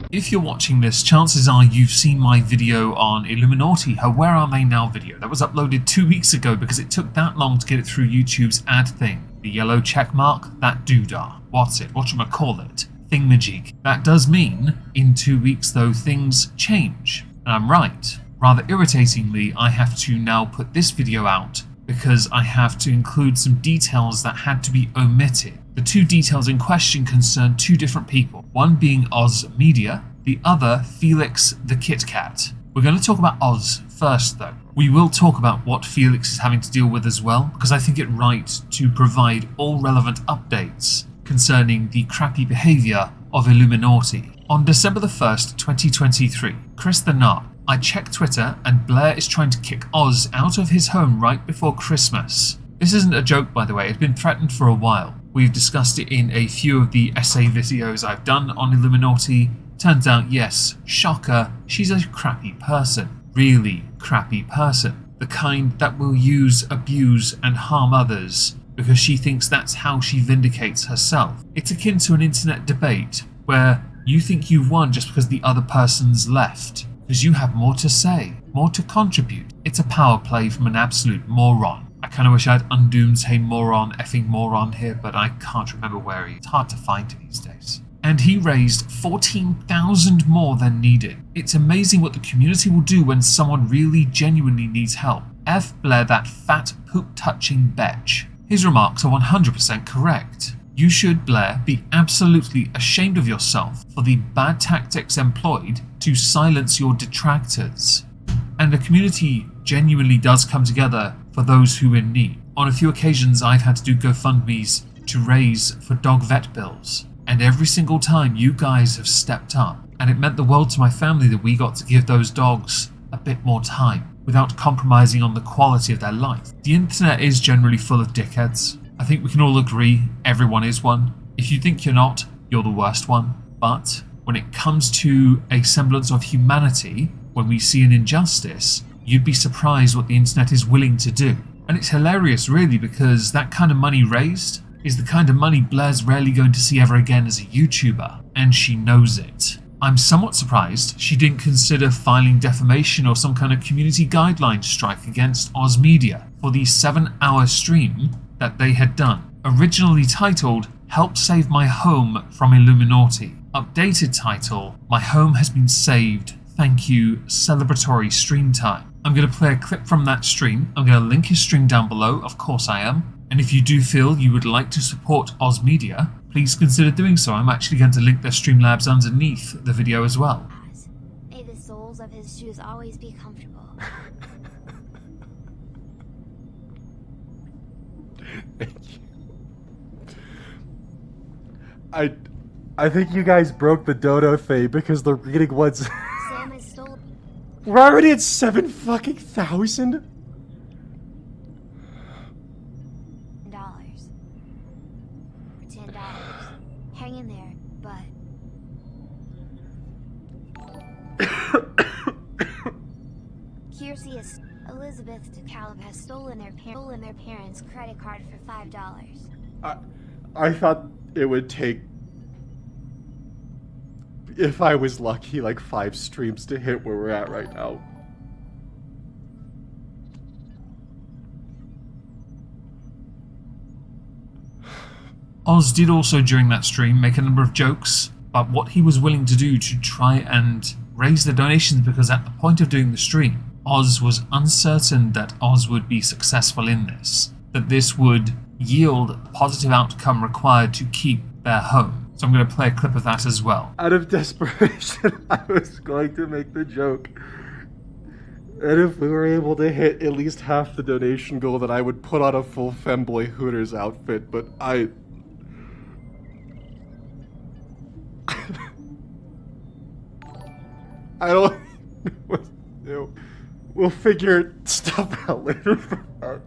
If you're watching this, chances are you've seen my video on Iilluminaughtii, her Where Are They Now video that was uploaded 2 weeks ago because it took that long to get it through YouTube's ad thing. The yellow check mark, that doodah. What's it? Whatchamacallit? Thingamajig. That does mean, in 2 weeks though, things change. And I'm right. Rather irritatingly, I have to now put this video out because I have to include some details that had to be omitted. The two details in question concern two different people, one being Ozmedia, the other Felix the Kit Kat. We're going to talk about Oz first though. We will talk about what Felix is having to deal with as well, because I think it right to provide all relevant updates concerning the crappy behaviour of Iilluminaughtii. On December the 1st, 2023, Chris the Nut, I checked Twitter and Blaire is trying to kick Oz out of his home right before Christmas. This isn't a joke, by the way, it's been threatened for a while. We've discussed it in a few of the essay videos I've done on Iilluminaughtii. Turns out, yes, shocker, she's a crappy person. Really crappy person. The kind that will use, abuse and harm others because she thinks that's how she vindicates herself. It's akin to an internet debate where you think you've won just because the other person's left, because you have more to say, more to contribute. It's a power play from an absolute moron. I kind of wish I had Undoom's Hey Moron effing moron here, but I can't remember where he is. It's hard to find these days. And he raised 14,000 more than needed. It's amazing what the community will do when someone really genuinely needs help. F Blaire that fat poop-touching betch. His remarks are 100% correct. You should, Blaire, be absolutely ashamed of yourself for the bad tactics employed to silence your detractors. And the community genuinely does come together for those who are in need. On a few occasions I've had to do GoFundMes to raise for dog vet bills, and every single time you guys have stepped up, and it meant the world to my family that we got to give those dogs a bit more time without compromising on the quality of their life. The internet is generally full of dickheads. I think we can all agree everyone is one. If you think you're not, you're the worst one. But when it comes to a semblance of humanity, when we see an injustice, you'd be surprised what the internet is willing to do. And it's hilarious really, because that kind of money raised is the kind of money Blaire's rarely going to see ever again as a YouTuber, and she knows it. I'm somewhat surprised she didn't consider filing defamation or some kind of community guideline strike against Ozmedia for the 7-hour stream that they had done. Originally titled, Help Save My Home from Iilluminaughtii. Updated title, My Home Has Been Saved. Thank you, celebratory stream time. I'm going to play a clip from that stream. I'm going to link his stream down below, of course I am. And if you do feel you would like to support Ozmedia, please consider doing so. I'm actually going to link their Streamlabs underneath the video as well. May the soles of his shoes always be comfortable. Thank you. I think you guys broke the dodo thing because the reading ones. Sam is still. We're already at 7,000. For $10. Hang in there, bud. Kiersey is Elizabeth DeKalb has stolen their parents' credit card for $5. I thought it would take, if I was lucky, like 5 streams to hit where we're at right now. Oz did also during that stream make a number of jokes about what he was willing to do to try and raise the donations, because at the point of doing the stream, Oz was uncertain that Oz would be successful in this, that this would yield the positive outcome required to keep their home. So I'm going to play a clip of that as well. Out of desperation, I was going to make the joke. And if we were able to hit at least half the donation goal, then I would put on a full femboy Hooters outfit, but I don't know what to do. We'll figure stuff out later for that.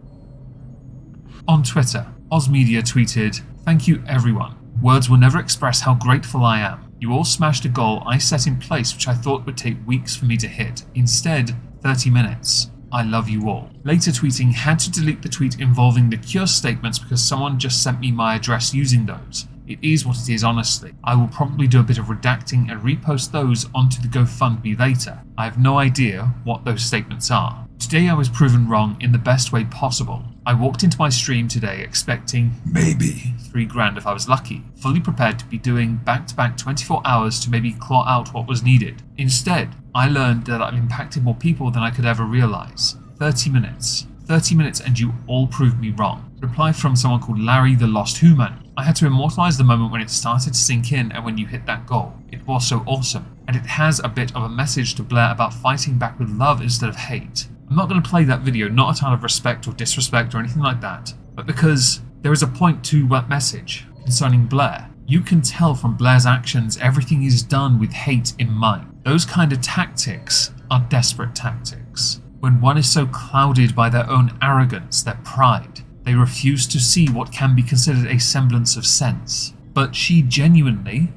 On Twitter, Ozmedia tweeted, "Thank you everyone. Words will never express how grateful I am. You all smashed a goal I set in place which I thought would take weeks for me to hit. Instead, 30 minutes. I love you all. Later tweeting had to delete the tweet involving the cure statements because someone just sent me my address using those. It is what it is, honestly. I will probably do a bit of redacting and repost those onto the GoFundMe later. I have no idea what those statements are. Today I was proven wrong in the best way possible. I walked into my stream today expecting maybe $3,000 if I was lucky, fully prepared to be doing back-to-back 24 hours to maybe claw out what was needed. Instead, I learned that I've impacted more people than I could ever realize. 30 minutes. 30 minutes and you all proved me wrong. Reply from someone called Larry the Lost Human. I had to immortalize the moment when it started to sink in and when you hit that goal. It was so awesome. And it has a bit of a message to Blaire about fighting back with love instead of hate. I'm not going to play that video, not out of respect or disrespect or anything like that, but because there is a point to that message concerning Blaire. You can tell from Blaire's actions everything is done with hate in mind. Those kind of tactics are desperate tactics. When one is so clouded by their own arrogance, their pride, they refuse to see what can be considered a semblance of sense. But she genuinely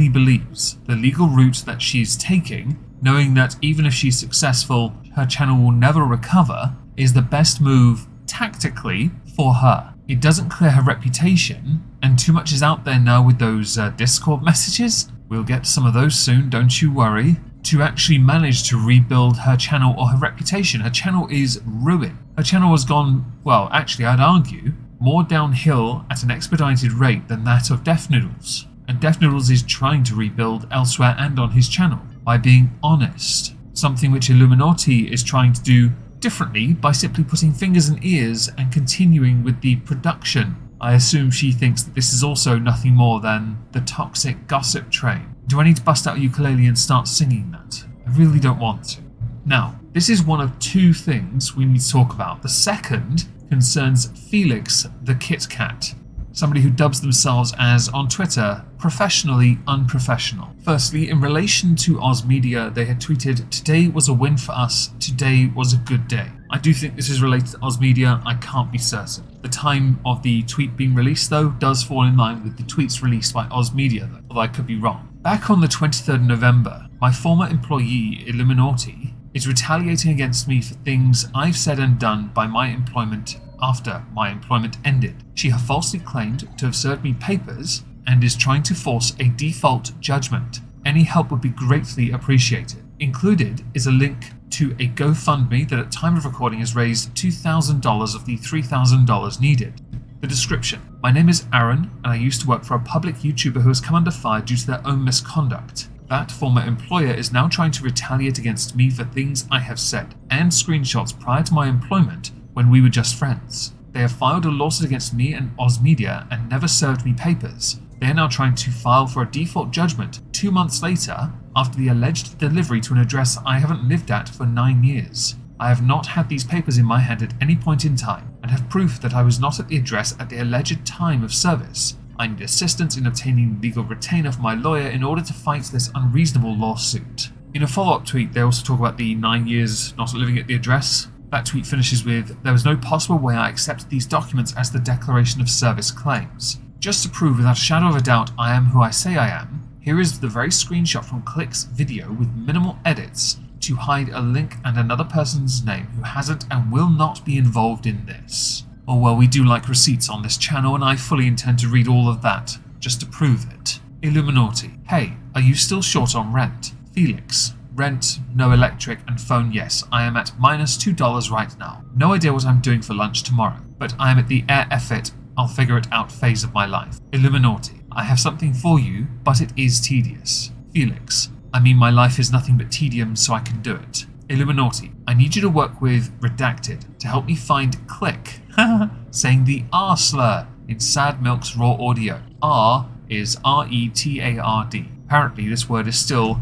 believes the legal route that she's taking, knowing that even if she's successful, her channel will never recover, is the best move tactically for her. It doesn't clear her reputation, and too much is out there now with those Discord messages. We'll get to some of those soon, don't you worry. To actually manage to rebuild her channel or her reputation. Her channel is ruined. Her channel has gone, well, actually I'd argue, more downhill at an expedited rate than that of Death Noodles. And Death Noodles is trying to rebuild elsewhere and on his channel by being honest. Something which Iilluminaughtii is trying to do differently by simply putting fingers in ears and continuing with the production. I assume she thinks that this is also nothing more than the toxic gossip train. Do I need to bust out a ukulele and start singing that? I really don't want to. Now, this is one of two things we need to talk about. The second concerns Felix the Kit Kat, somebody who dubs themselves as, on Twitter, professionally unprofessional. Firstly, in relation to Ozmedia, they had tweeted, "Today was a win for us, today was a good day." I do think this is related to Ozmedia, I can't be certain. The time of the tweet being released, though, does fall in line with the tweets released by Ozmedia, though, although I could be wrong. Back on the 23rd of November, my former employee, Iilluminaughtii, is retaliating against me for things I've said and done by my employment after my employment ended. She has falsely claimed to have served me papers and is trying to force a default judgment. Any help would be greatly appreciated. Included is a link to a GoFundMe that at time of recording has raised $2,000 of the $3,000 needed. The description: my name is Aaron and I used to work for a public YouTuber who has come under fire due to their own misconduct. That former employer is now trying to retaliate against me for things I have said, and screenshots prior to my employment when we were just friends. They have filed a lawsuit against me and Ozmedia and never served me papers. They are now trying to file for a default judgment 2 months later after the alleged delivery to an address I haven't lived at for 9 years. I have not had these papers in my hand at any point in time and have proof that I was not at the address at the alleged time of service. I need assistance in obtaining legal retainer for my lawyer in order to fight this unreasonable lawsuit. In a follow-up tweet, they also talk about the 9 years not living at the address. That tweet finishes with, "There was no possible way I accepted these documents as the declaration of service claims. Just to prove without a shadow of a doubt I am who I say I am, here is the very screenshot from Click's video with minimal edits to hide a link and another person's name who hasn't and will not be involved in this." Oh well, we do like receipts on this channel and I fully intend to read all of that, just to prove it. Iilluminaughtii: hey, are you still short on rent? Felix: rent, no electric, and phone yes, I am at -$2 right now. No idea what I'm doing for lunch tomorrow, but I am at the effort, I'll figure it out phase of my life. Iilluminaughtii: I have something for you, but it is tedious. Felix: I mean my life is nothing but tedium, so I can do it. Iilluminaughtii: I need you to work with Redacted to help me find Click saying the R slur in Sad Milk's raw audio. R is R-E-T-A-R-D. Apparently this word is still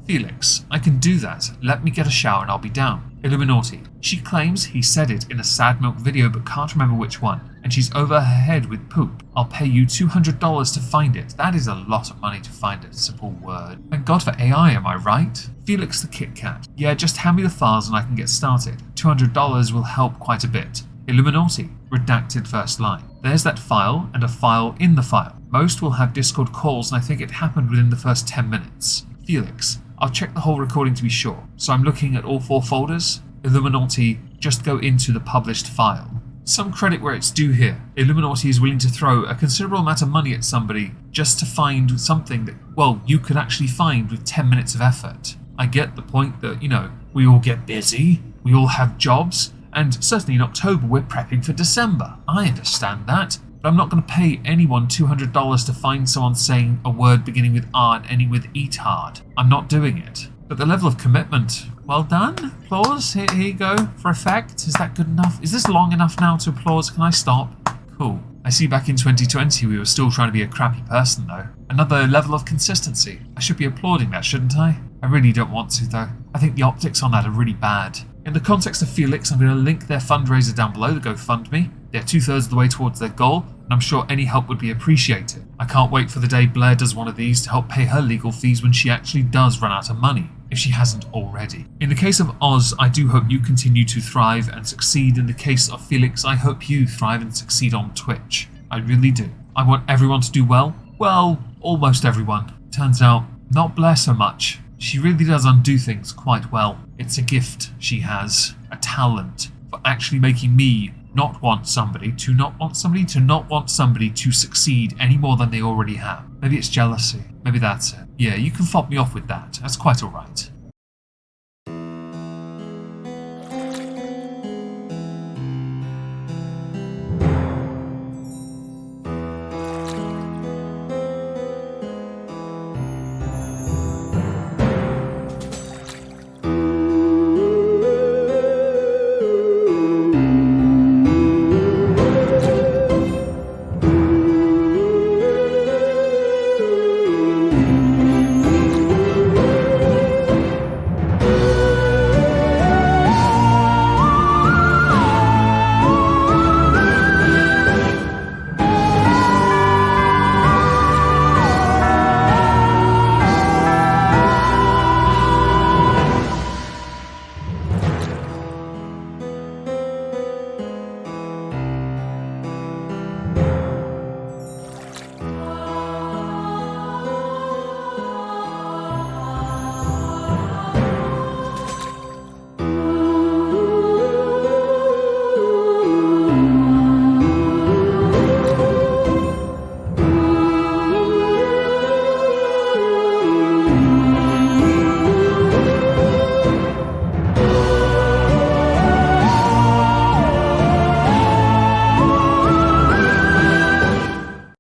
Felix: I can do that. Let me get a shower and I'll be down. Iilluminaughtii: she claims he said it in a Sad Milk video but can't remember which one, and she's over her head with poop. I'll pay you $200 to find it. That is a lot of money to find a simple word. Thank God for AI, am I right? Felix the Kit Kat: yeah, just hand me the files and I can get started. $200 will help quite a bit. Iilluminaughtii: redacted first line. There's that file and a file in the file. Most will have Discord calls and I think it happened within the first 10 minutes. Felix: I'll check the whole recording to be sure. So I'm looking at all 4 folders. Iilluminaughtii, just go into the published file. Some credit where it's due here. Iilluminaughtii is willing to throw a considerable amount of money at somebody just to find something that, well, you could actually find with 10 minutes of effort. I get the point that, we all get busy, we all have jobs, and certainly in October we're prepping for December. I understand that, but I'm not going to pay anyone $200 to find someone saying a word beginning with R and ending with "eat-hard." I'm not doing it. But the level of commitment, well done. Applause, here you go, for effect. Is that good enough? Is this long enough now to applause? Can I stop? Cool. I see back in 2020 we were still trying to be a crappy person though. Another level of consistency. I should be applauding that, shouldn't I? I really don't want to though. I think the optics on that are really bad. In the context of Felix, I'm going to link their fundraiser down below, the GoFundMe. They're 2/3 of the way towards their goal, and I'm sure any help would be appreciated. I can't wait for the day Blaire does one of these to help pay her legal fees when she actually does run out of money, if she hasn't already. In the case of Oz, I do hope you continue to thrive and succeed. In the case of Felix, I hope you thrive and succeed on Twitch. I really do. I want everyone to do well. Well, almost everyone. Turns out, not Blaire so much. She really does undo things quite well. It's a gift she has, a talent, for actually making me not want somebody to not want somebody to not want somebody to succeed any more than they already have. Maybe it's jealousy. Maybe that's it. Yeah, you can fob me off with that. That's quite alright.